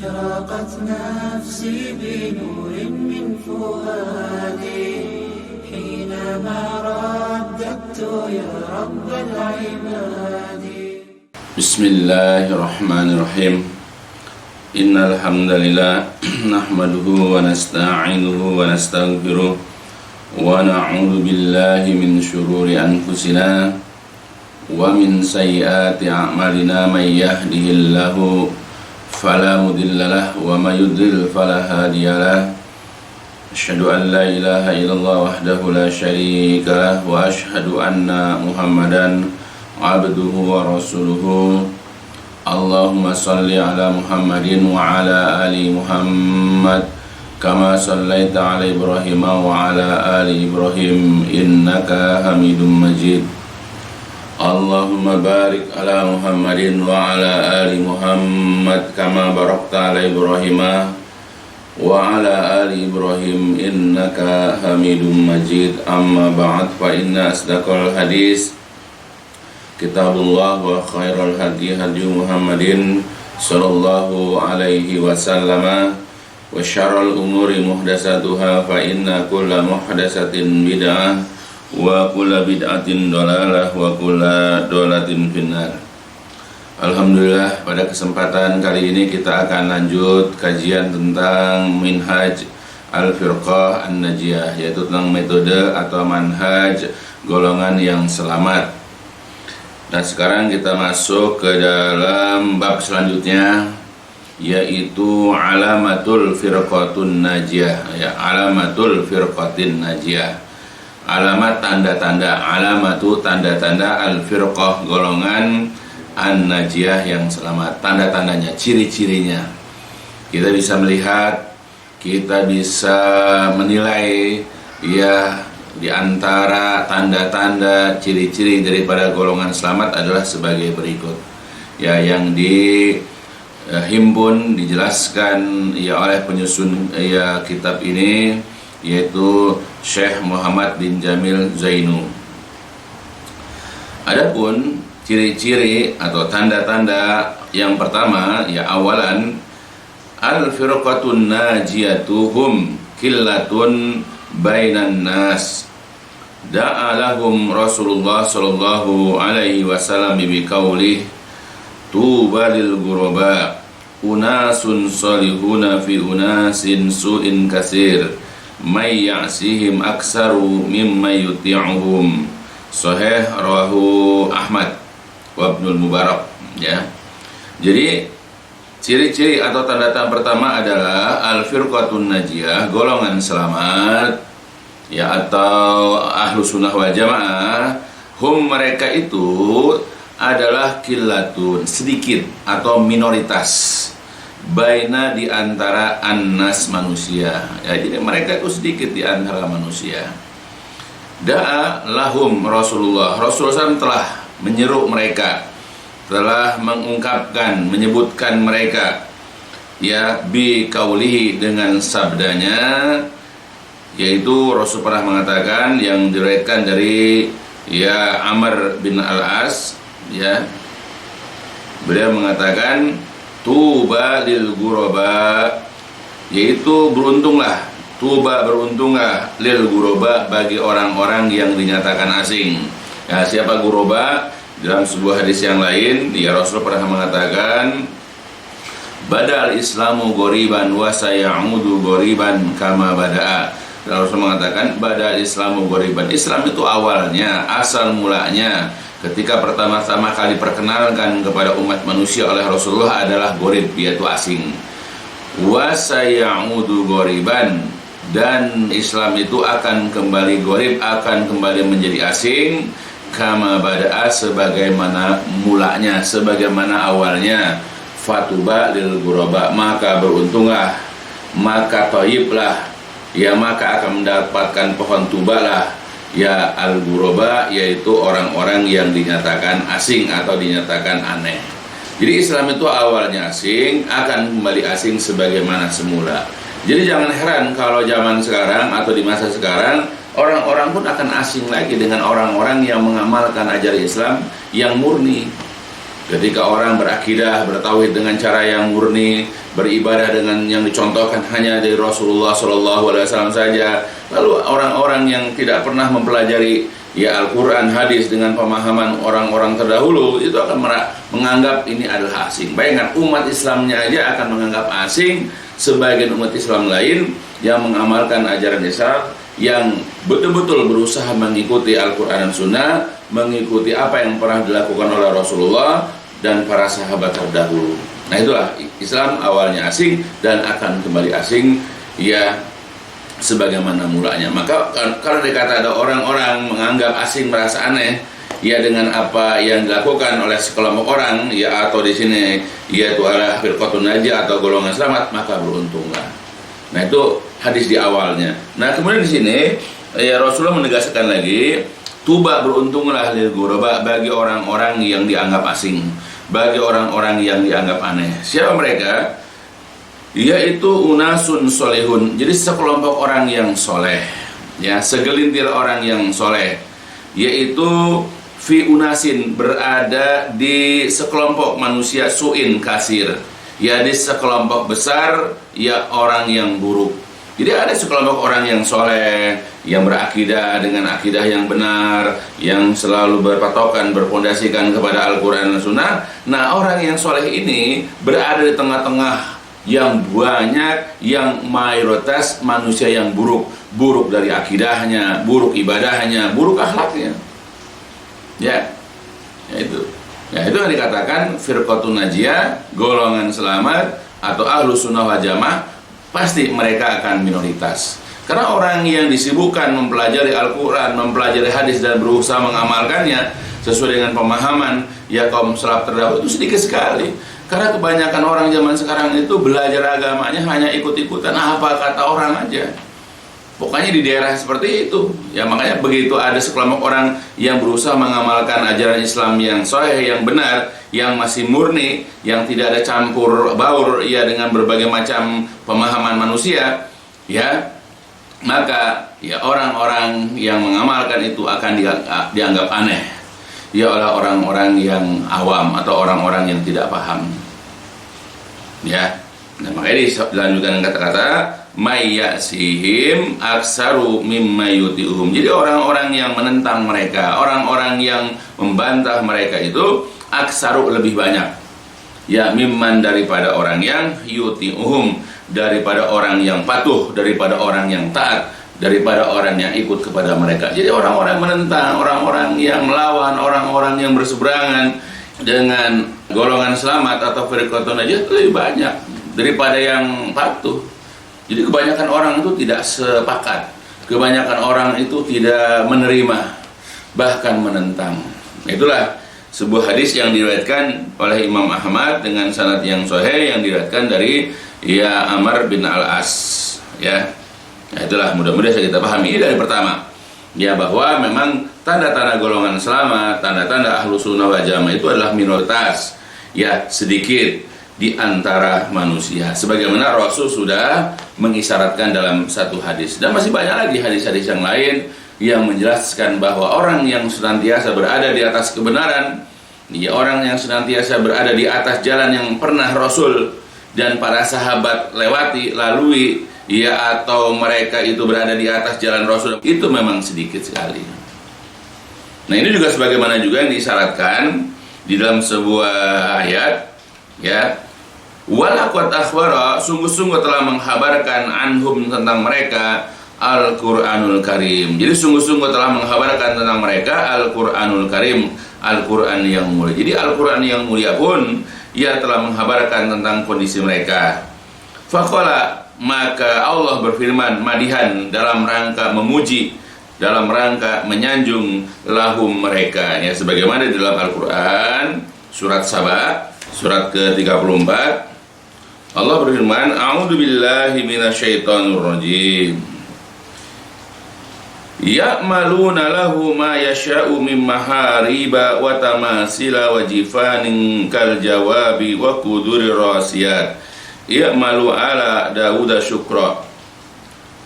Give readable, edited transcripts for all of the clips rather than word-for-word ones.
أشرقت نفسي بنور من فؤادي حينما رددت يا رب العباد. بسم الله الرحمن الرحيم. إن الحمد لله نحمده ونستعينه ونستغفره ونعوذ بالله من شرور أنفسنا ومن سيئات أعمالنا. من يهده الله فلا مضل له ومن يضلل فلا هادي له. أشهد أن لا إله إلا الله وحده لا شريك له وأشهد أن محمدا عبده ورسوله. اللهم صل على محمد وعلى آل محمد كما صليت على إبراهيم وعلى آل إبراهيم إنك حميد مجيد. اللهم بارك على محمد وعلى آل محمد كما باركت على إبراهيم وعلى آل إبراهيم إنك حميد مجيد. أما بعد فإن أصدق الحديث كتاب الله وخير الهدي هدي محمد صلى الله عليه وسلم وشر الأمور محدثاتها فإن كل محدثة بدعة wa kulla bid'atin dolalah wa kulla dolatin finnar. Alhamdulillah, pada kesempatan kali ini kita akan lanjut kajian tentang Minhaj Al-Firqah An-Najiyah, yaitu tentang metode atau manhaj golongan yang selamat. Dan sekarang kita masuk ke dalam bab selanjutnya, yaitu alamatul firqatun najiyah, ya, alamatul firqatin najiyah. Alamat tanda-tanda, alamatu tanda-tanda al-firqah golongan an-najiyah yang selamat. Tanda-tandanya, ciri-cirinya kita bisa melihat, kita bisa menilai, ya, di antara tanda-tanda ciri-ciri daripada golongan selamat adalah sebagai berikut, ya, yang dihimpun, dijelaskan ya oleh penyusun ya kitab ini, yaitu Syekh Muhammad bin Jamil Zainu. Adapun ciri-ciri atau tanda-tanda yang pertama, ya, awalan al-firqatun najiyatuhum killatun bainan nas. Da'alahum Rasulullah sallallahu alaihi wasallam biqaulih tuba lil ghuraba unasun salihuna fi unasin su'in kasir may ya'sihim aksaru mimma yuti'uhum. Sahih rawahu Ahmad wa Ibnul Mubarak, ya. Jadi ciri-ciri atau tanda-tanda pertama adalah al-firqatun najiyah, golongan selamat, ya, atau ahlu sunnah wal jamaah. Hum, mereka itu adalah killatun, sedikit atau minoritas, baina di antara annas manusia, ya, jadi mereka itu sedikit di antara manusia. Da'a lahum Rasulullah SAW telah menyeru mereka, telah mengungkapkan, menyebutkan mereka, ya, bi kaulihi, dengan sabdanya, yaitu Rasul pernah mengatakan, yang diriwayatkan dari, ya, Amr bin Al-As, ya, beliau mengatakan tuba lil ghuraba, yaitu beruntunglah, tuba, beruntunglah, lil ghuraba, bagi orang-orang yang dinyatakan asing. Ya, siapa ghuraba? Dalam sebuah hadis yang lain, ya, Rasul pernah mengatakan badal islamu ghoriban wa sayaudu ghoriban kama bada'a. Dan Rasul mengatakan badal islamu ghoriban, Islam itu awalnya, asal mulanya, ketika pertama-tama kali perkenalkan kepada umat manusia oleh Rasulullah adalah gharib, yaitu asing. Wa sayaudu ghoriban, dan Islam itu akan kembali gharib, akan kembali menjadi asing, kama bada'a, sebagaimana mulanya, sebagaimana awalnya. Fatuba lil ghuraba, maka beruntunglah, maka thayyiblah, ya, maka akan mendapatkan pohon tubalah, ya, al-ghuraba, yaitu orang-orang yang dinyatakan asing atau dinyatakan aneh. Jadi Islam itu awalnya asing, akan kembali asing sebagaimana semula. Jadi jangan heran kalau zaman sekarang atau di masa sekarang orang-orang pun akan asing lagi dengan orang-orang yang mengamalkan ajaran Islam yang murni, Ketika orang berakidah, bertauhid dengan cara yang murni, beribadah dengan yang dicontohkan hanya dari Rasulullah SAW saja, lalu orang-orang yang tidak pernah mempelajari Al-Quran, hadis dengan pemahaman orang-orang terdahulu, itu akan menganggap ini adalah asing. Bayangkan, umat Islamnya aja akan menganggap asing sebagian umat Islam lain yang mengamalkan ajaran Islam, yang betul-betul berusaha mengikuti Al-Quran dan Sunnah, mengikuti apa yang pernah dilakukan oleh Rasulullah dan para sahabat terdahulu. Nah, itulah Islam awalnya asing dan akan kembali asing sebagaimana mulanya. Maka kalau dikata ada orang-orang menganggap asing, merasa aneh dengan apa yang dilakukan oleh sekelompok orang atau di sini yaitu adalah firqatun najiyah atau golongan selamat, maka beruntunglah. Nah, itu hadis di awalnya. Nah, kemudian di sini Rasulullah menegaskan lagi, tuba, beruntunglah lil ghuraba, bagi orang-orang yang dianggap asing, bagi orang-orang yang dianggap aneh. Siapa mereka? Yaitu unasun solehun, jadi sekelompok orang yang soleh, segelintir orang yang soleh, yaitu fi unasin, berada di sekelompok manusia suin kasir, di sekelompok besar orang yang buruk. Jadi ada sekelompok orang yang soleh, yang berakidah dengan akidah yang benar, yang selalu berpatokan, berpondasikan kepada Al-Quran dan Sunnah. Nah, orang yang soleh ini berada di tengah-tengah yang banyak, yang mayoritas manusia yang buruk dari akidahnya, buruk ibadahnya, buruk akhlaknya. Itu yang dikatakan firqatun najiyah, golongan selamat atau ahlus sunnah wal jamaah. Pasti mereka akan minoritas, karena orang yang disibukkan mempelajari Al-Quran, mempelajari hadis dan berusaha mengamalkannya sesuai dengan pemahaman kaum salaf terdahulu itu sedikit sekali. Karena kebanyakan orang zaman sekarang itu belajar agamanya hanya ikut-ikutan apa kata orang aja. Pokoknya di daerah seperti itu. Makanya begitu ada sekelompok orang yang berusaha mengamalkan ajaran Islam yang sahih, yang benar, yang masih murni, yang tidak ada campur baur dengan berbagai macam pemahaman manusia, maka orang-orang yang mengamalkan itu akan dianggap aneh oleh orang-orang yang awam atau orang-orang yang tidak paham. Nah, makanya dilanjutkan kata-kata mayyasihim aksaru mimma yuti'uhum. Jadi orang-orang yang menentang mereka, orang-orang yang membantah mereka itu aksaru, lebih banyak. Mimman, daripada orang yang yuti'uhum, daripada orang yang patuh, daripada orang yang taat, daripada orang yang ikut kepada mereka. Jadi orang-orang menentang, orang-orang yang melawan, orang-orang yang berseberangan dengan golongan selamat atau firqatun najiyah lebih banyak daripada yang patuh. Jadi kebanyakan orang itu tidak sepakat, kebanyakan orang itu tidak menerima, bahkan menentang. Itulah sebuah hadis yang diriwayatkan oleh Imam Ahmad dengan sanad yang sahih, yang diriwayatkan dari Amr bin Al-As. Nah, itulah mudah-mudahan kita pahami. Ini dari pertama, bahwa memang tanda-tanda golongan selamat, tanda-tanda ahlus sunnah wal jamaah itu adalah minoritas, sedikit di antara manusia, sebagaimana Rasul sudah mengisyaratkan dalam satu hadis. Dan masih banyak lagi hadis-hadis yang lain yang menjelaskan bahwa orang yang senantiasa berada di atas kebenaran, orang yang senantiasa berada di atas jalan yang pernah Rasul dan para sahabat lalui, atau mereka itu berada di atas jalan Rasul, itu memang sedikit sekali. Nah, ini juga sebagaimana juga yang disyaratkan di dalam sebuah ayat, walaqad akhbara, sungguh-sungguh telah menghabarkan anhum, tentang mereka, Al-Quranul Karim. Jadi sungguh-sungguh telah menghabarkan tentang mereka Al-Quranul Karim, Al-Quran yang mulia. Jadi Al-Quran yang mulia pun telah menghabarkan tentang kondisi mereka. Faqala, maka Allah berfirman madihan, dalam rangka memuji, dalam rangka menyanjung lahum mereka, sebagaimana di dalam Al-Quran surat Saba surat ke-34 Allah berfirman, a'udzubillahi minasyaitonir rajim, ya'maluna lahu ma yasha'u min mahariba wa tamasila wa jifanin kal jawabi wa quduri rasiyat, ya'malu ala Dawuda syukra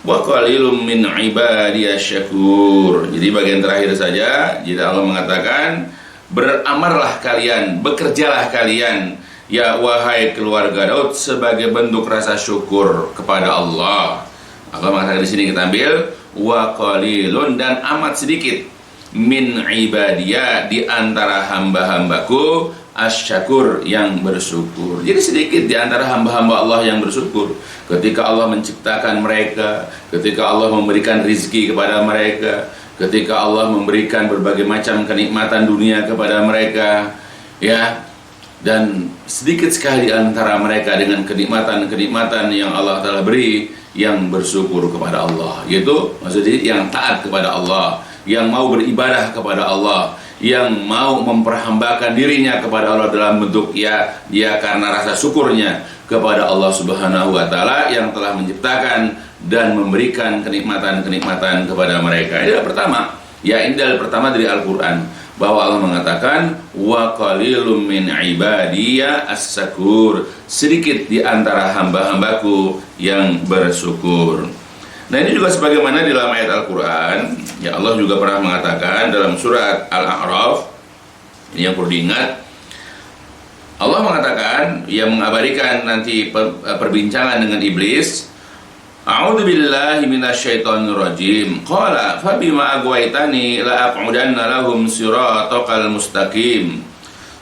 wa qalilum min ibadiyasy syakur. Jadi bagian terakhir saja, jadi Allah mengatakan beramarlah kalian, bekerjalah kalian, ya wahai keluarga Daud, sebagai bentuk rasa syukur kepada Allah. Allah mengatakan di sini, kita ambil wa qalilun, dan amat sedikit, min ibadiyah, di antara hamba-hambaku, asyakur, yang bersyukur. Jadi sedikit di antara hamba-hamba Allah yang bersyukur. Ketika Allah menciptakan mereka, ketika Allah memberikan rizki kepada mereka, ketika Allah memberikan berbagai macam kenikmatan dunia kepada mereka, ya, dan sedikit sekali di antara mereka dengan kenikmatan-kenikmatan yang Allah telah beri, yang bersyukur kepada Allah, yaitu maksudnya yang taat kepada Allah, yang mau beribadah kepada Allah, yang mau memperhambakan dirinya kepada Allah dalam bentuk ya karena rasa syukurnya kepada Allah Subhanahu wa taala yang telah menciptakan dan memberikan kenikmatan-kenikmatan kepada mereka. Ini adalah pertama, ya, ini adalah pertama dari Al-Qur'an, bahwa Allah mengatakan wa qalilum min ibadiya as-syakur, sedikit di antara hamba-hambaku yang bersyukur. Nah, ini juga sebagaimana di dalam ayat Al-Quran, ya, Allah juga pernah mengatakan dalam surat Al-A'raf, ini yang perlu diingat, Allah mengatakan, yang mengabadikan nanti perbincangan dengan iblis, A'udzu billahi minasyaitonir rajim. Qala fa bima aghwaytani la aq'udanna lahum siratal mustaqim.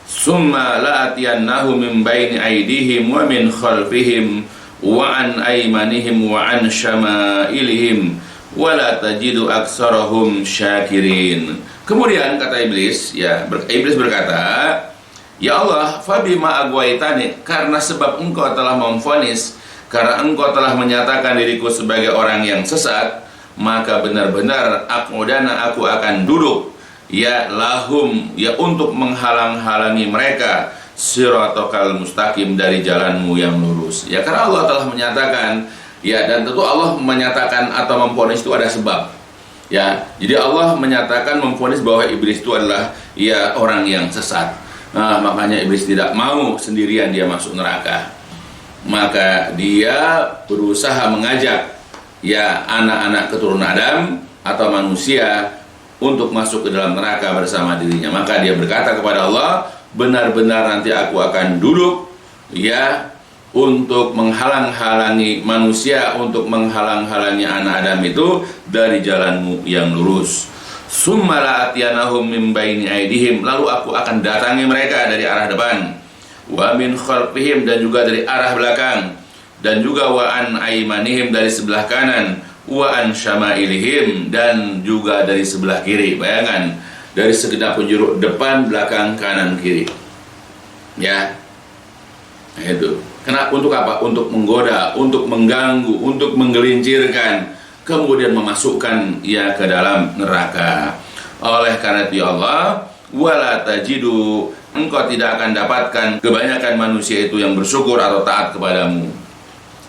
Summa la atiyannahum min baini aydihim wa min khalfihim wa an aymanihim wa an syama'ilihim wa la tajidu aktsarahum syakirin. Kemudian kata iblis, ya, iblis berkata, ya Allah, fa bima aghwaytani, karena sebab engkau telah memvonis, karena engkau telah menyatakan diriku sebagai orang yang sesat, maka benar-benar aq'udana, aku akan duduk, ya, lahum, ya, untuk menghalang-halangi mereka, siratal mustaqim, dari jalanmu yang lurus. Ya, karena Allah telah menyatakan, ya, dan tentu Allah menyatakan atau memvonis itu ada sebab. Ya, jadi Allah menyatakan, memvonis bahwa iblis itu adalah, ya, orang yang sesat. Nah, makanya iblis tidak mau sendirian dia masuk neraka. Maka dia berusaha mengajak, ya, anak-anak keturunan Adam atau manusia untuk masuk ke dalam neraka bersama dirinya. Maka dia berkata kepada Allah, benar-benar nanti aku akan duduk, ya, untuk menghalang-halangi manusia, untuk menghalang-halangi anak Adam itu dari jalanmu yang lurus. Summa la atiyanahum min baini aydihim, lalu aku akan datangi mereka dari arah depan, wa min khalfihim, dan juga dari arah belakang, dan juga wa an aymanihim, dari sebelah kanan, wa an syama'ilihim, dan juga dari sebelah kiri. Bayangan, dari segenap penjuru, depan, belakang, kanan, kiri. Ya, nah, itu. Kenapa? Untuk apa? Untuk menggoda, untuk mengganggu, untuk menggelincirkan, kemudian memasukkan, ya, ke dalam neraka. Oleh karena itu, ya Allah, wala tajidu, engkau tidak akan dapatkan kebanyakan manusia itu yang bersyukur atau taat kepadamu.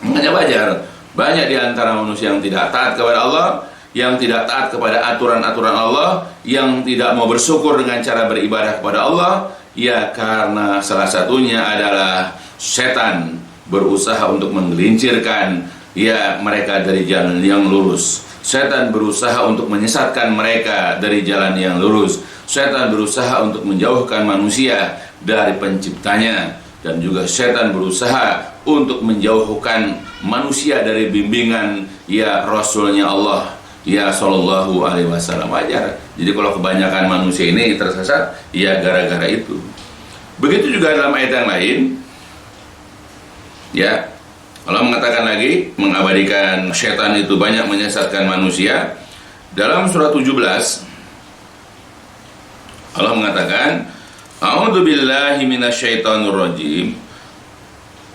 Makanya wajar, banyak di antara manusia yang tidak taat kepada Allah, yang tidak taat kepada aturan-aturan Allah, yang tidak mau bersyukur dengan cara beribadah kepada Allah, ya, karena salah satunya adalah setan berusaha untuk menggelincirkan, ya, mereka dari jalan yang lurus. Setan berusaha untuk menyesatkan mereka dari jalan yang lurus. Setan berusaha untuk menjauhkan manusia dari penciptanya, dan juga setan berusaha untuk menjauhkan manusia dari bimbingan, ya, Rasulnya Allah, ya, Sallallahu Alaihi Wasallam. Wajar. Jadi kalau kebanyakan manusia ini tersesat, ya, gara-gara itu. Begitu juga dalam ayat yang lain, ya, Allah mengatakan lagi, mengabadikan setan itu banyak menyesatkan manusia. Dalam surat 17, Allah mengatakan, A'udzu billahi minasyaitonir rajim.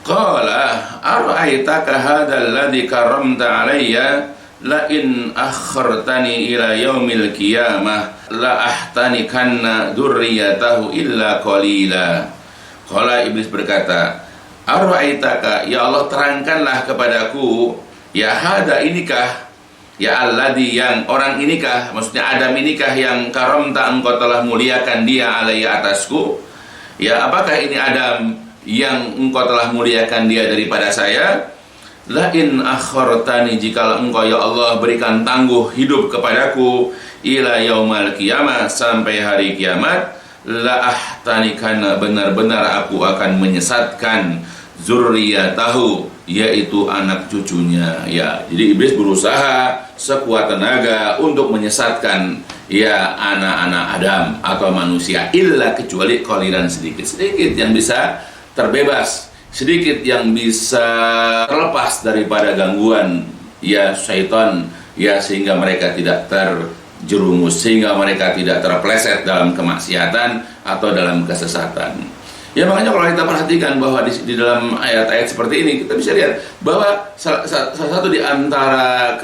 Qala ara'aitaka hadzal ladzi karramta 'alayya la in akhartani ila yaumil qiyamah la ahtanikanna dzurriyyatahu illa qalila. Qala, iblis berkata, ara'aitaka, ya Allah, terangkanlah kepadaku, ya, hada, inikah, ya, alladzi, yang orang inikah, maksudnya Adam inikah, yang karamta, engkau telah muliakan dia, alayya, atasku. Ya, apakah ini Adam yang engkau telah muliakan dia daripada saya? La in akhartani, jikalau engkau, ya Allah, berikan tangguh hidup kepadaku, ila yaumal qiyamah, sampai hari kiamat, la ahtanikanna, benar-benar aku akan menyesatkan zurriyatahu, yaitu anak cucunya. Ya, jadi iblis berusaha sekuat tenaga untuk menyesatkan ya anak-anak Adam atau manusia, illa kecuali qalilan, sedikit-sedikit yang bisa terbebas, sedikit yang bisa terlepas daripada gangguan ya syaitan, ya sehingga mereka tidak terjerumus, sehingga mereka tidak terpleset dalam kemaksiatan atau dalam kesesatan. Ya makanya kalau kita perhatikan bahwa di dalam ayat-ayat seperti ini kita bisa lihat bahwa salah satu di antara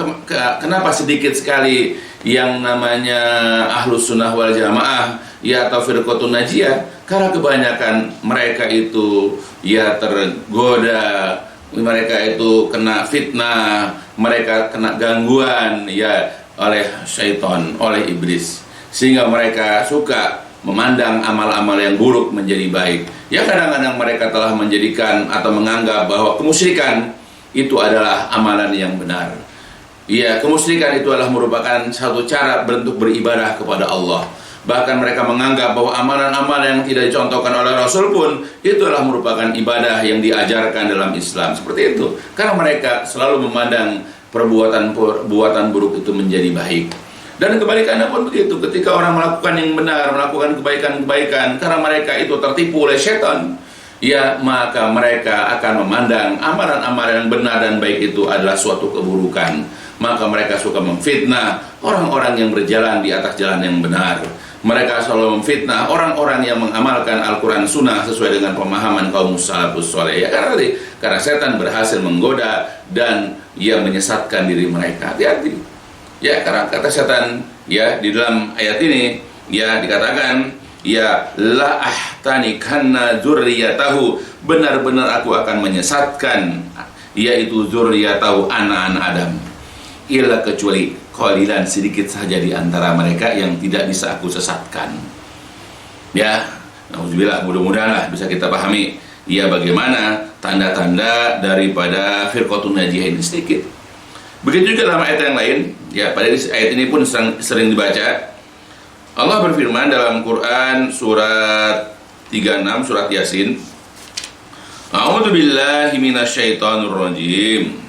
kenapa sedikit sekali yang namanya Ahlus Sunnah wal Jamaah ya atau Firqatun Najiyah, karena kebanyakan mereka itu ya tergoda, mereka itu kena fitnah, mereka kena gangguan ya oleh syaitan, oleh iblis, sehingga mereka suka memandang amal-amal yang buruk menjadi baik. Ya kadang-kadang mereka telah menjadikan atau menganggap bahwa kemusyrikan itu adalah amalan yang benar. Ya, kemusyrikan itu adalah merupakan satu cara bentuk beribadah kepada Allah. Bahkan mereka menganggap bahwa amalan-amalan yang tidak dicontohkan oleh Rasul pun itu adalah merupakan ibadah yang diajarkan dalam Islam. Seperti itu. Karena mereka selalu memandang perbuatan buruk itu menjadi baik. Dan kebalikannya pun begitu, ketika orang melakukan yang benar, melakukan kebaikan-kebaikan, karena mereka itu tertipu oleh setan, ya maka mereka akan memandang amalan-amalan yang benar dan baik itu adalah suatu keburukan. Maka mereka suka memfitnah orang-orang yang berjalan di atas jalan yang benar. Mereka selalu memfitnah orang-orang yang mengamalkan Al-Quran Sunnah sesuai dengan pemahaman kaum salafus soleh. Ya karena setan berhasil menggoda dan ia menyesatkan diri mereka. Hati-hati. Ya, karena kata setan ya di dalam ayat ini ya dikatakan ya la ahtanikanna zurriyatahu, benar-benar aku akan menyesatkan yaitu zurriyatahu, anak-anak Adam, illa kecuali qalilan, sedikit saja di antara mereka yang tidak bisa aku sesatkan. Ya, nauzubillah, mudah-mudahan lah bisa kita pahami ya bagaimana tanda-tanda daripada Firqatun Najiyah ini sedikit. Begitu juga dalam ayat yang lain, ya pada ayat ini pun sering dibaca. Allah berfirman dalam Quran surat 36, surat Yasin, A'udzu billahi minasyaitonir rajim.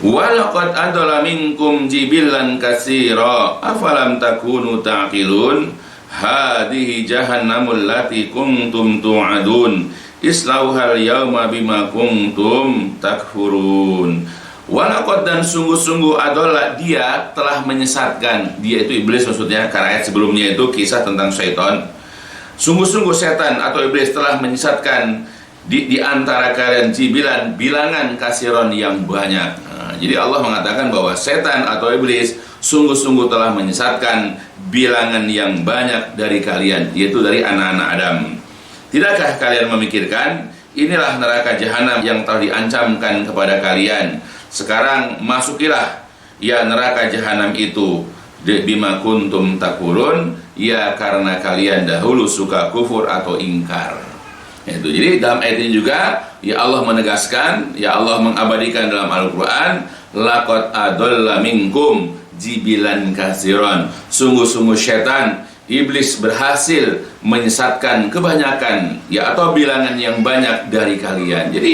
Wa laqad adalla minkum jibillan katsira afalam takunu ta'qilun hadhihi jahannamul lati kuntum tu'adun islauhal yauma bima kuntum takfurun. Walaqad, dan sungguh-sungguh adalah dia telah menyesatkan, dia itu iblis maksudnya, karena ayat sebelumnya itu kisah tentang syaitan. Sungguh-sungguh setan atau iblis telah menyesatkan di antara kalian jibilan, bilangan kasiron yang banyak. Nah, jadi Allah mengatakan bahwa setan atau iblis sungguh-sungguh telah menyesatkan bilangan yang banyak dari kalian, yaitu dari anak-anak Adam. Tidakkah kalian memikirkan inilah neraka jahanam yang telah diancamkan kepada kalian? Sekarang masukilah ya neraka jahanam itu bima kuntum takurun, ya karena kalian dahulu suka kufur atau ingkar. Itu. Jadi dalam ayat ini juga ya Allah menegaskan, ya Allah mengabadikan dalam Al-Quran, laqad adalla minkum jibilan kasiron, sungguh-sungguh syaitan iblis berhasil menyesatkan kebanyakan ya atau bilangan yang banyak dari kalian. Jadi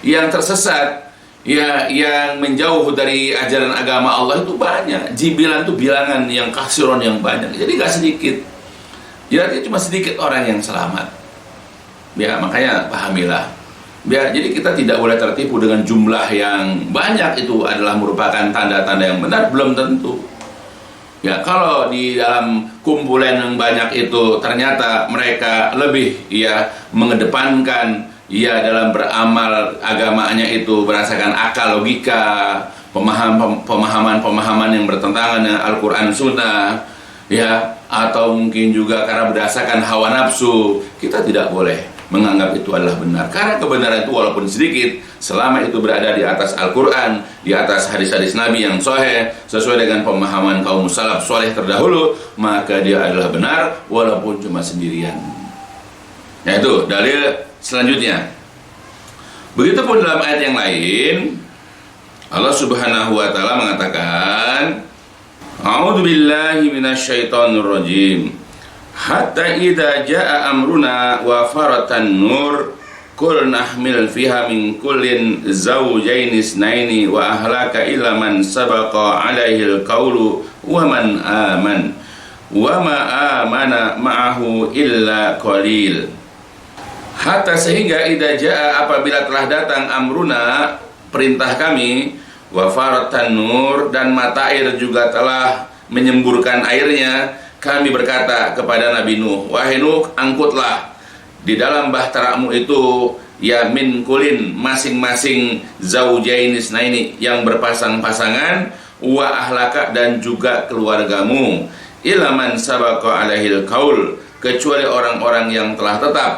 yang tersesat ya yang menjauh dari ajaran agama Allah itu banyak. Jibilan itu bilangan yang kasiron yang banyak. Jadi gak sedikit. Jadi cuma sedikit orang yang selamat. Ya makanya pahamilah. Ya, jadi kita tidak boleh tertipu dengan jumlah yang banyak itu adalah merupakan tanda-tanda yang benar, belum tentu. Ya kalau di dalam kumpulan yang banyak itu ternyata mereka lebih ya mengedepankan ya dalam beramal agamanya itu berdasarkan akal, logika, pemahaman yang bertentangan dengan Al-Quran Sunnah, ya, atau mungkin juga karena berdasarkan hawa nafsu, kita tidak boleh menganggap itu adalah benar. Karena kebenaran itu walaupun sedikit, selama itu berada di atas Al-Quran, di atas hadis-hadis Nabi yang sahih, sesuai dengan pemahaman kaum salaf soleh terdahulu, maka dia adalah benar walaupun cuma sendirian. Ya itu dalil selanjutnya. Begitupun dalam ayat yang lain, Allah Subhanahu wa taala mengatakan, A'udzu billahi minasyaitonir rajim. hatta idza jaa amruna wa faratan nur kul nahmil fiha min kullin zawjaini isnaini wa ahlaka illa man sabaqa alaihi alqawlu wa man wa ma amana ma'ahu illa qalil. Hatta sehingga idza jaa apabila telah datang amruna perintah kami, wa faratan nur dan mata air juga telah menyemburkan airnya, kami berkata kepada Nabi Nuh, wahai Nuh, angkutlah di dalam bahteramu itu ya min kulin masing-masing zaujaini isnaini yang berpasang-pasangan, wa ahlaka dan juga keluargamu, ilaman sabaqa alaihil qaul kecuali orang-orang yang telah tetap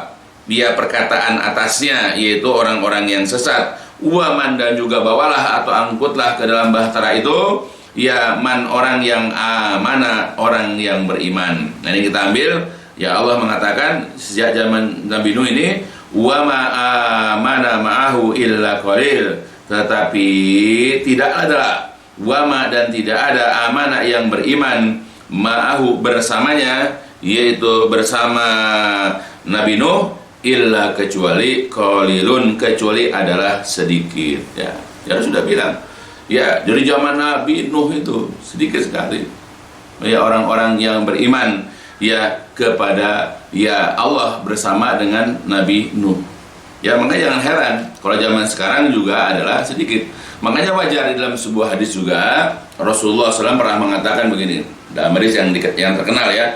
dia perkataan atasnya, yaitu orang-orang yang sesat, waman dan juga bawalah atau angkutlah ke dalam bahtera itu ya man orang yang amanah, orang yang beriman. Nah ini kita ambil, ya Allah mengatakan sejak zaman Nabi Nuh ini wa ma amana ma'ahu illa qalil, tetapi tidak ada wa ma dan tidak ada amanah yang beriman ma'ahu bersamanya, yaitu bersama Nabi Nuh, illa kecuali qalilun kecuali adalah sedikit. Ya sudah bilang ya dari zaman Nabi Nuh itu sedikit sekali ya orang-orang yang beriman ya kepada ya Allah bersama dengan Nabi Nuh. Ya makanya jangan heran kalau zaman sekarang juga adalah sedikit. Makanya wajar di dalam sebuah hadis juga Rasulullah SAW pernah mengatakan begini, dalam hadis yang terkenal ya,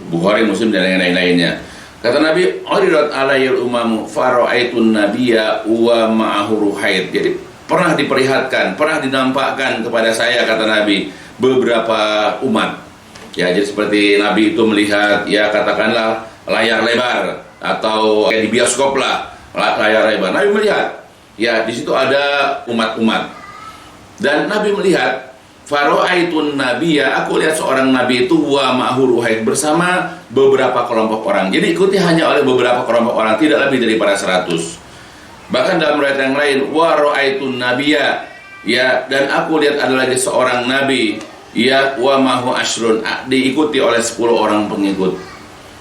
Bukhari, Muslim dan lain-lainnya. Kata Nabi, "Uridat alayil umamu fara'aitun nabiyya wa ma'ahu ruhaid." Jadi pernah diperlihatkan, pernah dinampakkan kepada saya, kata Nabi, beberapa umat. Ya, jadi seperti Nabi itu melihat, ya katakanlah layar lebar atau kayak di bioskop lah, layar lebar. Nabi melihat, ya di situ ada umat-umat. Dan Nabi melihat, fara'aitun nabiyya, aku lihat seorang nabi itu wa ma'ahu ruhaid bersama beberapa kelompok orang. Jadi ikuti hanya oleh beberapa kelompok orang, tidak lebih daripada 100. Bahkan dalam riwayat yang lain, wa ra'aitun nabiyya, ya dan aku lihat ada lagi seorang nabi, ya wa mahu ashrun, diikuti oleh 10 orang pengikut.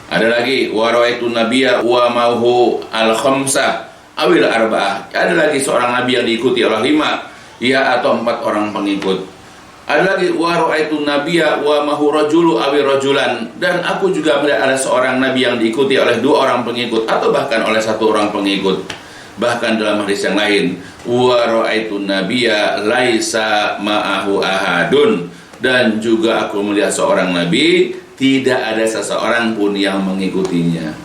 Ada lagi wa ra'aitun nabiyya wa mahu al-khamsah awil arba'ah, ada lagi seorang nabi yang diikuti oleh 5 ya atau 4 orang pengikut. Ada lagi wa ra'aitun nabiyya wa mahu rajulu awil rajulan, dan aku juga melihat ada seorang nabi yang diikuti oleh 2 orang pengikut atau bahkan oleh 1 orang pengikut. Bahkan dalam hadis yang lain, wa ra'aitun nabiyya laisa ma'ahu ahadun, dan juga aku melihat seorang nabi tidak ada seseorang pun yang mengikutinya.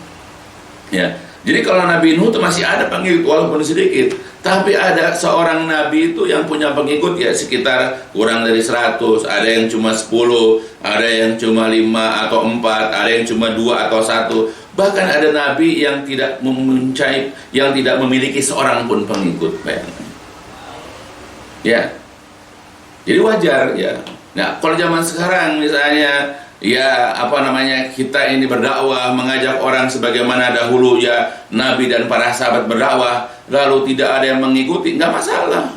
Ya. Jadi kalau Nabi Nuh itu masih ada pengikut walaupun sedikit, tapi ada seorang nabi itu yang punya pengikut ya sekitar kurang dari 100, ada yang cuma 10, ada yang cuma 5 atau 4, ada yang cuma 2 atau 1. Bahkan ada nabi yang tidak memiliki seorang pun pengikut. Bayangkan. Ya. Jadi wajar ya. Nah, kalau zaman sekarang misalnya ya kita ini berdakwah, mengajak orang sebagaimana dahulu ya nabi dan para sahabat berdakwah, lalu tidak ada yang mengikuti, nggak masalah.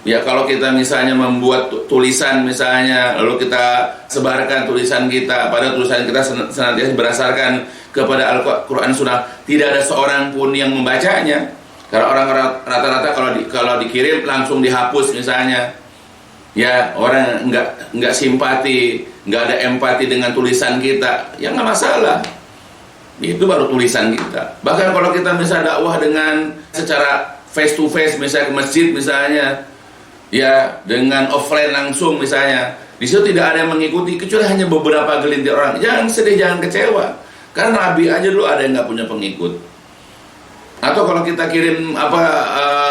Ya kalau kita misalnya membuat tulisan misalnya, lalu kita sebarkan tulisan kita, pada tulisan kita senantiasa berdasarkan kepada Al-Quran Sunnah, tidak ada seorang pun yang membacanya. Karena orang rata-rata kalau dikirim langsung dihapus misalnya. Ya orang nggak simpati, nggak ada empati dengan tulisan kita, ya nggak masalah. Itu baru tulisan kita. Bahkan kalau kita misalnya dakwah dengan secara face to face, misalnya ke masjid misalnya, ya dengan offline langsung misalnya, di situ tidak ada yang mengikuti kecuali hanya beberapa gelintir orang. Jangan sedih, jangan kecewa, karena Nabi aja dulu ada yang nggak punya pengikut. Atau kalau kita kirim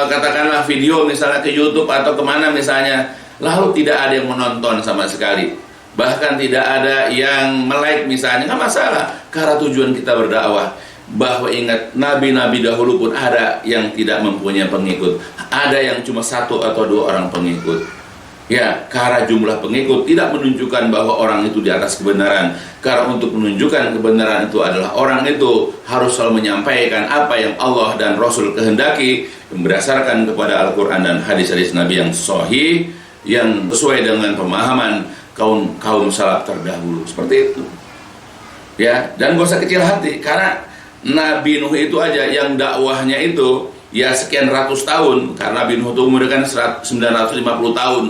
katakanlah video misalnya ke YouTube atau kemana misalnya, lalu tidak ada yang menonton sama sekali, bahkan tidak ada yang like misalnya, nggak masalah, karena tujuan kita berdakwah. Bahwa ingat, nabi-nabi dahulu pun ada yang tidak mempunyai pengikut, ada yang cuma 1 atau 2 orang pengikut. Ya, karena jumlah pengikut tidak menunjukkan bahwa orang itu di atas kebenaran. Karena untuk menunjukkan kebenaran itu adalah orang itu harus selalu menyampaikan apa yang Allah dan Rasul kehendaki berdasarkan kepada Al-Quran dan hadis-hadis Nabi yang sahih, yang sesuai dengan pemahaman kaum salaf terdahulu. Seperti itu. Ya, dan gak usah kecil hati, karena Nabi Nuh itu aja yang dakwahnya itu ya sekian ratus tahun, karena Nabi Nuh itu umurnya kan 950 tahun.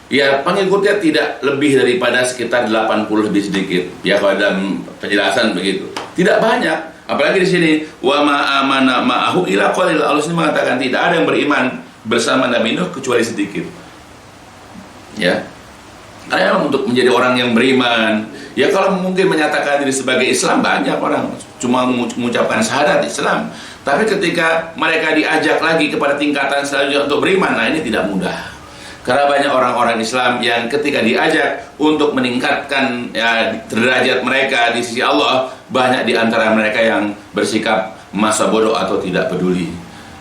Ya, pengikutnya tidak lebih daripada sekitar 80 lebih sedikit. Ya, kalau dalam penjelasan begitu. Tidak banyak. Apalagi di sini wa ma amana ma'ahu illa qalil. Allah sendiri mengatakan tidak ada yang beriman bersama Nabi Nuh kecuali sedikit. Ya. Karena untuk menjadi orang yang beriman, ya kalau mungkin menyatakan diri sebagai Islam, banyak orang cuma mengucapkan syahadat Islam. Tapi ketika mereka diajak lagi kepada tingkatan selanjutnya untuk beriman, nah ini tidak mudah. Karena banyak orang-orang Islam yang ketika diajak untuk meningkatkan ya, derajat mereka di sisi Allah, banyak di antara mereka yang bersikap masa bodoh atau tidak peduli.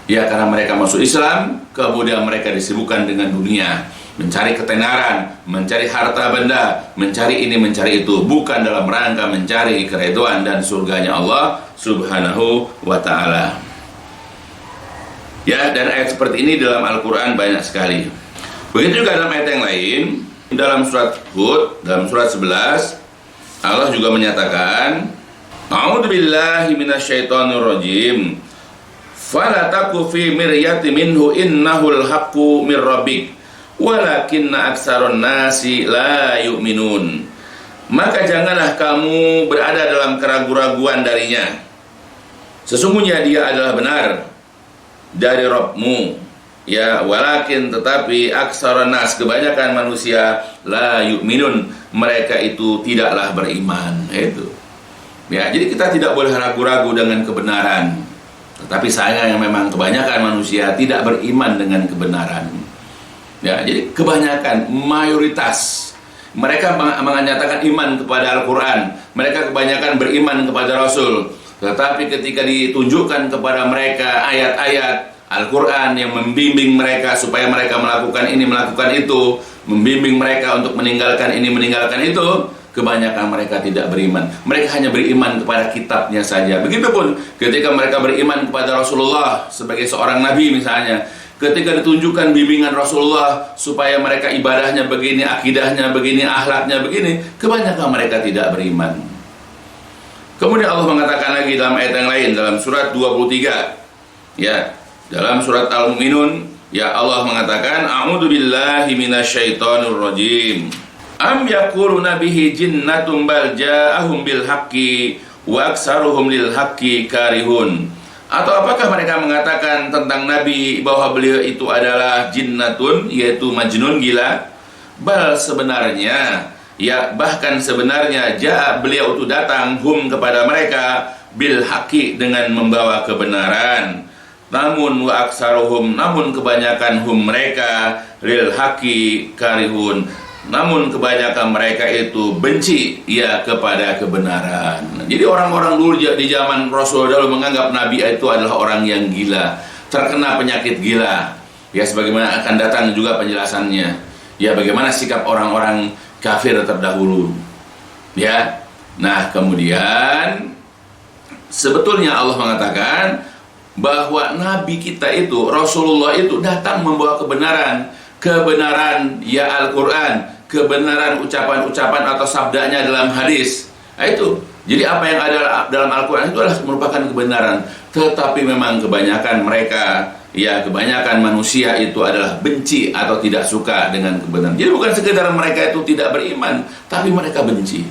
Ya, karena mereka masuk Islam, kemudian mereka disibukkan dengan dunia, mencari ketenaran, mencari harta benda, mencari ini, mencari itu, bukan dalam rangka mencari keridhaan dan surganya Allah Subhanahu wa ta'ala. Ya, dan ayat seperti ini dalam Al-Quran banyak sekali. Begitu juga dalam ayat yang lain, dalam surat Hud, dalam surat 11, Allah juga menyatakan, A'udzubillahi minasyaitonirrajim. Fala taku fi miryati minhu innahul haqqu mir rabbik walakinna aktsaron nasi la yu'minun. Maka janganlah kamu berada dalam keraguan-raguan darinya. Sesungguhnya dia adalah benar dari Rabbmu. Ya, walakin tetapi aksaron nas, kebanyakan manusia la yu'minun, mereka itu tidaklah beriman. Itu. Ya, jadi kita tidak boleh ragu-ragu dengan kebenaran. Tetapi sayang yang memang kebanyakan manusia tidak beriman dengan kebenaran. Ya, jadi kebanyakan, mayoritas mereka menyatakan iman kepada Al-Quran, mereka kebanyakan beriman kepada Rasul. Tetapi ketika ditunjukkan kepada mereka ayat-ayat Al-Quran yang membimbing mereka supaya mereka melakukan ini, melakukan itu, membimbing mereka untuk meninggalkan ini, meninggalkan itu, kebanyakan mereka tidak beriman. Mereka hanya beriman kepada kitabnya saja. Begitupun ketika mereka beriman kepada Rasulullah sebagai seorang nabi misalnya, ketika ditunjukkan bimbingan Rasulullah supaya mereka ibadahnya begini, akidahnya begini, akhlaknya begini, kebanyakan mereka tidak beriman. Kemudian Allah mengatakan lagi dalam ayat yang lain, dalam surat 23, ya, dalam surat Al-Mu'minun, ya, Allah mengatakan, A'udzubillahi minasyaitonirrajim. Am yaquluna bihi jinnatum bal ja'ahum bil haqqi wa aksaruhum lil haqqi karihun. Atau apakah mereka mengatakan tentang Nabi bahwa beliau itu adalah jinnatun, yaitu majnun, gila? Bal, sebenarnya, ya, bahkan sebenarnya beliau itu datang hum kepada mereka bil haqqi, dengan membawa kebenaran. Namun wa aksaruhum, namun kebanyakan hum mereka lil haqqi karihun, namun kebanyakan mereka itu benci ya kepada kebenaran. Jadi orang-orang dulu di zaman Rasul dahulu menganggap Nabi itu adalah orang yang gila, terkena penyakit gila. Ya, sebagaimana akan datang juga penjelasannya. Ya, bagaimana sikap orang-orang kafir terdahulu. Ya. Nah, kemudian sebetulnya Allah mengatakan bahwa Nabi kita itu, Rasulullah itu datang membawa kebenaran. Kebenaran ya Al-Quran, kebenaran ucapan-ucapan atau sabdanya dalam hadis. Nah, itu. Jadi apa yang ada dalam Al-Quran itu adalah merupakan kebenaran. Tetapi memang kebanyakan mereka, ya, kebanyakan manusia itu adalah benci atau tidak suka dengan kebenaran. Jadi bukan sekedar mereka itu tidak beriman, tapi mereka benci.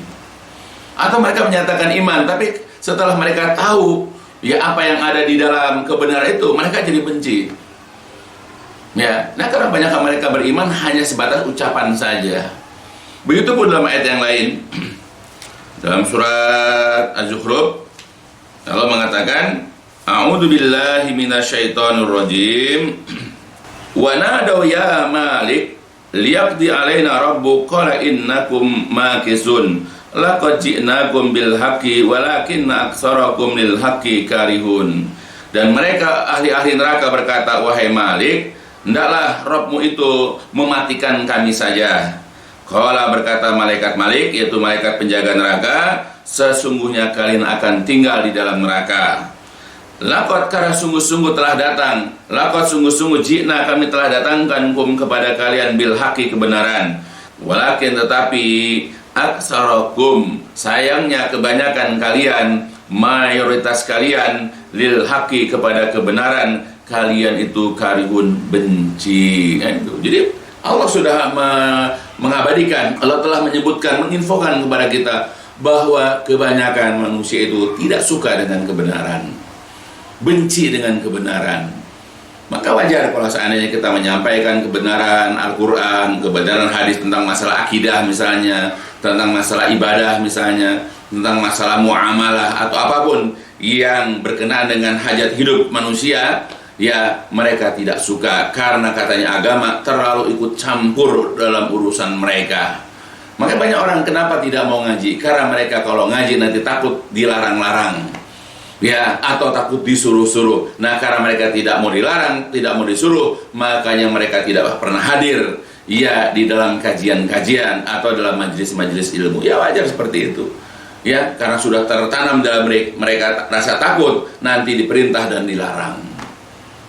Atau mereka menyatakan iman, tapi setelah mereka tahu ya apa yang ada di dalam kebenaran itu, mereka jadi benci. Ya, nah karena banyak mereka beriman hanya sebatas ucapan saja. Begitupun dalam ayat yang lain, dalam surat Az-Zukhruf, Allah mengatakan, A'udzubillahi minasyaitonirrajim. Wa nadaw ya Malik liyaqdi alaina rabbuk qala innakum makisun laqad ji'nakum bil haqqi walakinna aktsarakum lil haqqi karihun. Dan mereka ahli-ahli neraka berkata, wahai Malik, hendaklah Rabbmu itu mematikan kami saja. Qala, berkata malaikat Malik, yaitu malaikat penjaga neraka, sesungguhnya kalian akan tinggal di dalam neraka. Laqad, karena sungguh-sungguh telah datang, laqad sungguh-sungguh ji'na, kami telah datangkan kepada kalian bil haqqi, kebenaran. Walakin, tetapi aktsarakum, sayangnya kebanyakan kalian, mayoritas kalian, lil haqi kepada kebenaran, kalian itu karihun benci. Jadi Allah sudah mengabadikan, Allah telah menyebutkan, menginfokan kepada kita bahwa kebanyakan manusia itu tidak suka dengan kebenaran, benci dengan kebenaran. Maka wajar kalau seandainya kita menyampaikan kebenaran Al-Quran, kebenaran hadis tentang masalah akidah misalnya, tentang masalah ibadah misalnya, tentang masalah muamalah atau apapun yang berkenaan dengan hajat hidup manusia, ya mereka tidak suka karena katanya agama terlalu ikut campur dalam urusan mereka. Makanya banyak orang kenapa tidak mau ngaji? Karena mereka kalau ngaji nanti takut dilarang-larang, ya, atau takut disuruh-suruh. Nah, karena mereka tidak mau dilarang, tidak mau disuruh, makanya mereka tidak pernah hadir, ya, di dalam kajian-kajian atau dalam majelis-majelis ilmu. Ya wajar seperti itu, ya, karena sudah tertanam dalam mereka rasa takut nanti diperintah dan dilarang.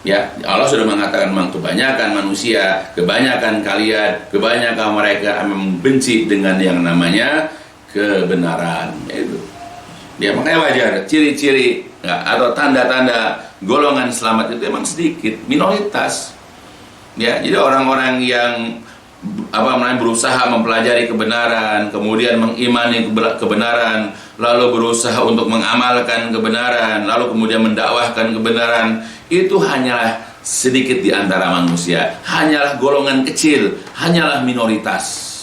Ya, Allah sudah mengatakan memang kebanyakan manusia, kebanyakan kalian, kebanyakan mereka membenci dengan yang namanya kebenaran. Itu. Ya, makanya wajar ciri-ciri atau tanda-tanda golongan selamat itu memang sedikit, minoritas. Ya, jadi orang-orang yang berusaha mempelajari kebenaran, kemudian mengimani kebenaran, lalu berusaha untuk mengamalkan kebenaran, lalu kemudian mendakwahkan kebenaran, itu hanyalah sedikit di antara manusia, hanyalah golongan kecil, hanyalah minoritas.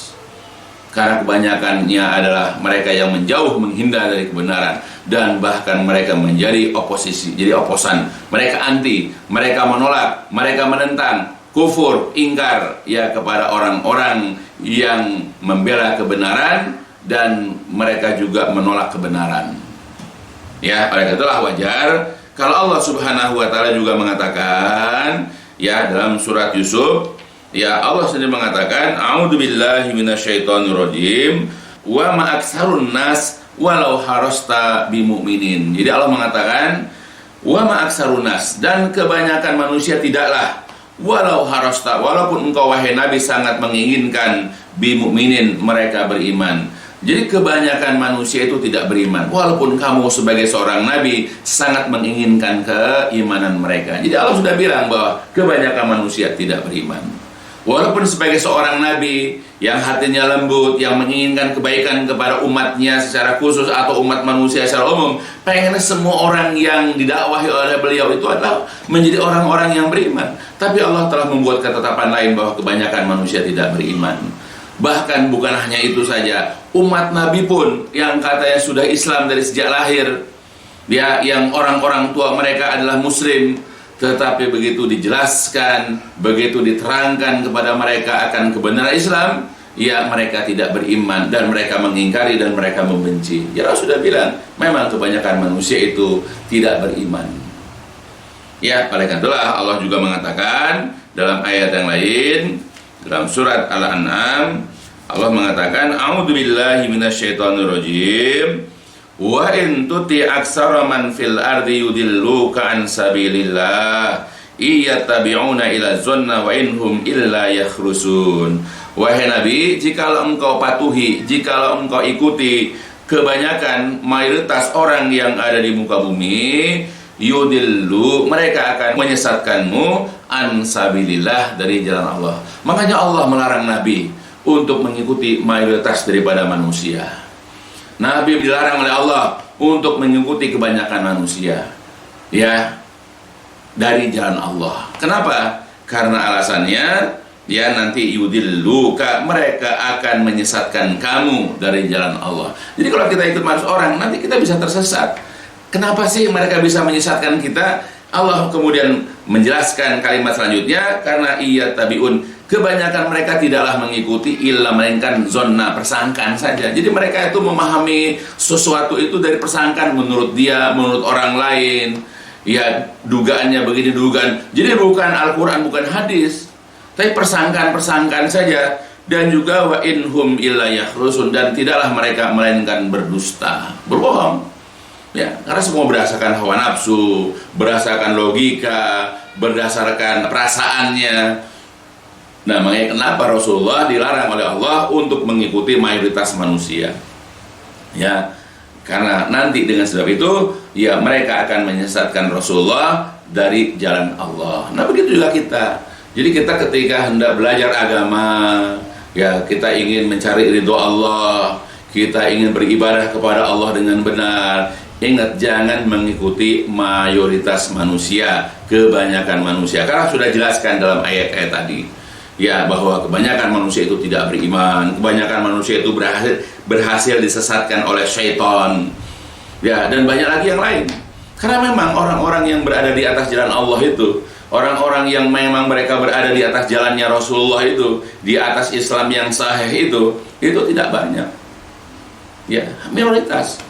Karena kebanyakannya adalah mereka yang menjauh, menghindar dari kebenaran, dan bahkan mereka menjadi oposisi, jadi oposan. Mereka anti, mereka menolak, mereka menentang, kufur, ingkar, ya, kepada orang-orang yang membela kebenaran, dan mereka juga menolak kebenaran. Ya, oleh itulah wajar kalau Allah Subhanahu wa taala juga mengatakan, ya, dalam surat Yusuf, ya, Allah sendiri mengatakan, a'udzubillahi minasyaitonirrajim, wa ma aktsarun nas walau harasta bimu'minin. Jadi Allah mengatakan, wa ma aktsarun nas, dan kebanyakan manusia tidaklah, walau harasta, walaupun engkau wahai Nabi sangat menginginkan, bimu'minin, mereka beriman. Jadi kebanyakan manusia itu tidak beriman, walaupun kamu sebagai seorang Nabi sangat menginginkan keimanan mereka. Jadi Allah sudah bilang bahwa kebanyakan manusia tidak beriman. Walaupun sebagai seorang Nabi yang hatinya lembut, yang menginginkan kebaikan kepada umatnya secara khusus atau umat manusia secara umum, pengen semua orang yang didakwahi oleh beliau itu adalah menjadi orang-orang yang beriman. Tapi Allah telah membuat ketetapan lain bahwa kebanyakan manusia tidak beriman. Bahkan bukan hanya itu saja, umat Nabi pun yang katanya sudah Islam dari sejak lahir, ya, yang orang-orang tua mereka adalah Muslim, tetapi begitu dijelaskan, begitu diterangkan kepada mereka akan kebenaran Islam, ya, mereka tidak beriman dan mereka mengingkari dan mereka membenci. Ya, Allah sudah bilang memang kebanyakan manusia itu tidak beriman. Ya, oleh karena itulah Allah juga mengatakan dalam ayat yang lain, dalam surat Al-An'am, Allah mengatakan, a'udzubillahi minasyaitonirrajim, wa in tuti aksara man fil ardi yudilluka an sabilillah iyattabi'una ila zonna wa inhum illa yakhrusun. Wahai Nabi, jikalau engkau patuhi, jikalau engkau ikuti kebanyakan mayoritas orang yang ada di muka bumi, yudillu, mereka akan menyesatkanmu, an sabilillah, dari jalan Allah. Makanya Allah melarang Nabi untuk mengikuti mayoritas daripada manusia. Nabi dilarang oleh Allah untuk mengikuti kebanyakan manusia, ya, dari jalan Allah. Kenapa? Karena alasannya, ya, nanti yudilluka, mereka akan menyesatkan kamu dari jalan Allah. Jadi kalau kita ikut manusia orang, nanti kita bisa tersesat. Kenapa sih mereka bisa menyesatkan kita? Allah kemudian menjelaskan kalimat selanjutnya, karena iya tabiun, kebanyakan mereka tidaklah mengikuti illa, melainkan zonna, persangkaan saja. Jadi mereka itu memahami sesuatu itu dari persangkaan, menurut dia, menurut orang lain, ya, dugaannya begini, dugaan. Jadi bukan Al-Quran, bukan hadis, tapi persangkaan-persangkaan saja. Dan juga wa inhum illa yakhrusun, dan tidaklah mereka melainkan berdusta, berbohong. Ya, karena semua berdasarkan hawa nafsu, berdasarkan logika, berdasarkan perasaannya. Nah, makanya kenapa Rasulullah dilarang oleh Allah untuk mengikuti mayoritas manusia. Ya, karena nanti dengan sebab itu ya mereka akan menyesatkan Rasulullah dari jalan Allah. Nah, begitu juga kita. Jadi kita ketika hendak belajar agama, ya kita ingin mencari ridho Allah, kita ingin beribadah kepada Allah dengan benar. Ingat, jangan mengikuti mayoritas manusia, kebanyakan manusia. Karena sudah jelaskan dalam ayat-ayat tadi, ya, bahwa kebanyakan manusia itu tidak beriman, kebanyakan manusia itu berhasil disesatkan oleh syaitan, ya, dan banyak lagi yang lain. Karena memang orang-orang yang berada di atas jalan Allah itu, orang-orang yang memang mereka berada di atas jalannya Rasulullah itu, di atas Islam yang sahih itu tidak banyak, ya, minoritas.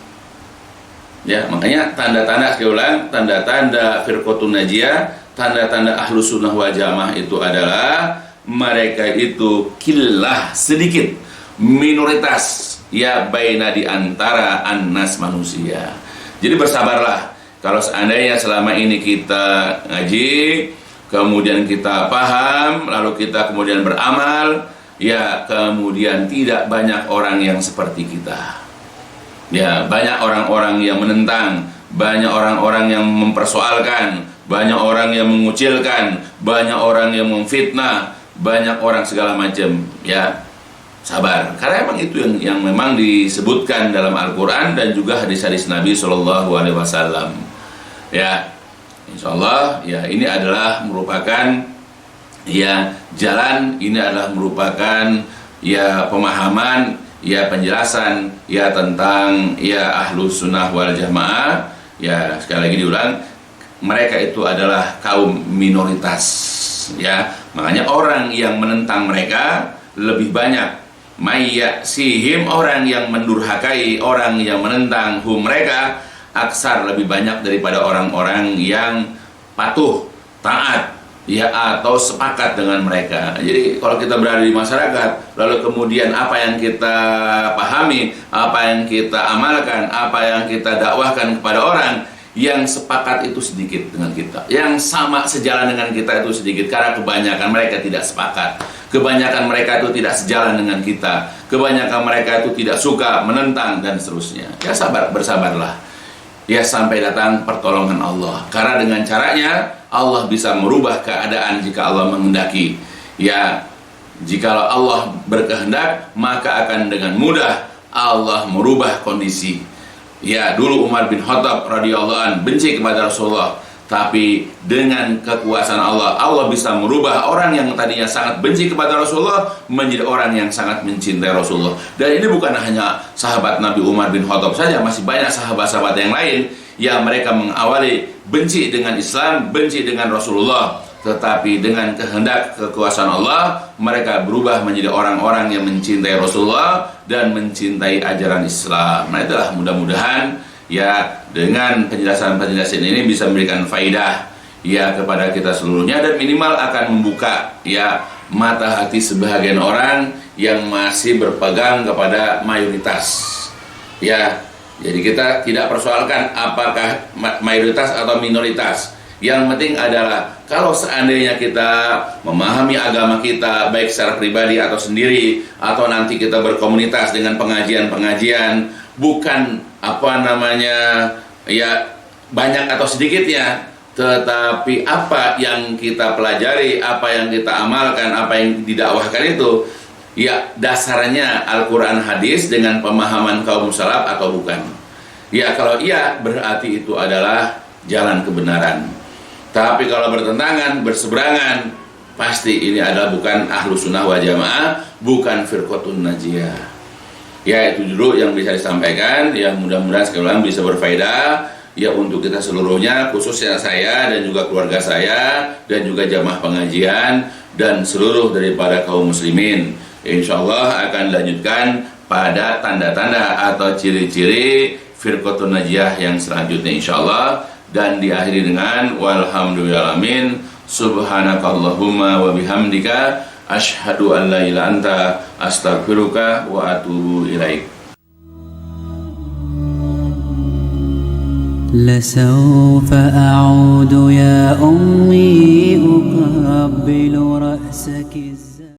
Ya, makanya tanda-tanda, sekali ulang, tanda-tanda firqatun najiyah, tanda-tanda ahlus sunnah wal jamaah itu adalah mereka itu killah, sedikit, minoritas, ya, baina di antara annas manusia. Jadi bersabarlah. Kalau seandainya selama ini kita ngaji, kemudian kita paham, lalu kita kemudian beramal, ya, kemudian tidak banyak orang yang seperti kita. Ya, banyak orang-orang yang menentang, banyak orang-orang yang mempersoalkan, banyak orang yang mengucilkan, banyak orang yang memfitnah, banyak orang segala macam, ya. Sabar, karena emang itu yang memang disebutkan dalam Al-Quran dan juga hadis-hadis Nabi SAW. Ya, insya Allah, ya, ini adalah merupakan, ya, jalan, ini adalah merupakan, ya, pemahaman, ya, penjelasan, ya, tentang, ya, ahlus sunnah wal jamaah. Ya, sekali lagi diulang, mereka itu adalah kaum minoritas, ya. Makanya orang yang menentang mereka lebih banyak. Mayyasihim, orang yang mendurhakai, orang yang menentang mereka, aksar, lebih banyak daripada orang-orang yang patuh, taat, ya, atau sepakat dengan mereka. Jadi kalau kita berada di masyarakat, lalu kemudian apa yang kita pahami, apa yang kita amalkan, apa yang kita dakwahkan kepada orang, yang sepakat itu sedikit dengan kita, yang sama sejalan dengan kita itu sedikit, karena kebanyakan mereka tidak sepakat, kebanyakan mereka itu tidak sejalan dengan kita, kebanyakan mereka itu tidak suka, menentang, dan seterusnya. Ya, sabar, bersabarlah, ya, sampai datang pertolongan Allah. Karena dengan caranya Allah bisa merubah keadaan jika Allah menghendaki. Ya, jika Allah berkehendak, maka akan dengan mudah Allah merubah kondisi. Ya, dulu Umar bin Khattab radhiyallahu an benci kepada Rasulullah, tapi dengan kekuasaan Allah, Allah bisa merubah orang yang tadinya sangat benci kepada Rasulullah menjadi orang yang sangat mencintai Rasulullah. Dan ini bukan hanya sahabat Nabi Umar bin Khattab saja, masih banyak sahabat-sahabat yang lain yang mereka mengawali benci dengan Islam, benci dengan Rasulullah, tetapi dengan kehendak kekuasaan Allah, mereka berubah menjadi orang-orang yang mencintai Rasulullah dan mencintai ajaran Islam. Nah, itulah, mudah-mudahan, ya, dengan penjelasan-penjelasan ini bisa memberikan faidah, ya, kepada kita seluruhnya, dan minimal akan membuka, ya, mata hati sebagian orang yang masih berpegang kepada mayoritas. Ya, jadi kita tidak persoalkan apakah mayoritas atau minoritas. Yang penting adalah kalau seandainya kita memahami agama kita, baik secara pribadi atau sendiri, atau nanti kita berkomunitas dengan pengajian-pengajian, bukan ya, banyak atau sedikitnya, tetapi apa yang kita pelajari, apa yang kita amalkan, apa yang didakwahkan itu, ya, dasarnya Al-Quran hadis dengan pemahaman kaum salaf atau bukan. Ya, kalau iya, berarti itu adalah jalan kebenaran. Tapi kalau bertentangan, berseberangan, pasti ini adalah bukan ahlus sunnah wal jamaah, bukan firqatun najiyah. Ya, itu dulu yang bisa disampaikan. Ya, mudah-mudahan sekali lagi bisa berfaedah, ya, untuk kita seluruhnya, khususnya saya dan juga keluarga saya, dan juga jamaah pengajian, dan seluruh daripada kaum muslimin. Insyaallah akan dilanjutkan pada tanda-tanda atau ciri-ciri firqatun najiyah yang selanjutnya, insyaallah. Dan diakhiri dengan walhamdulillahalamin, subhanakallahumma wa bihamdika, asyhadu an la ilaha anta, astaghfiruka wa atubu ilaik. لسوف أعود يا أمي أقبل رأسك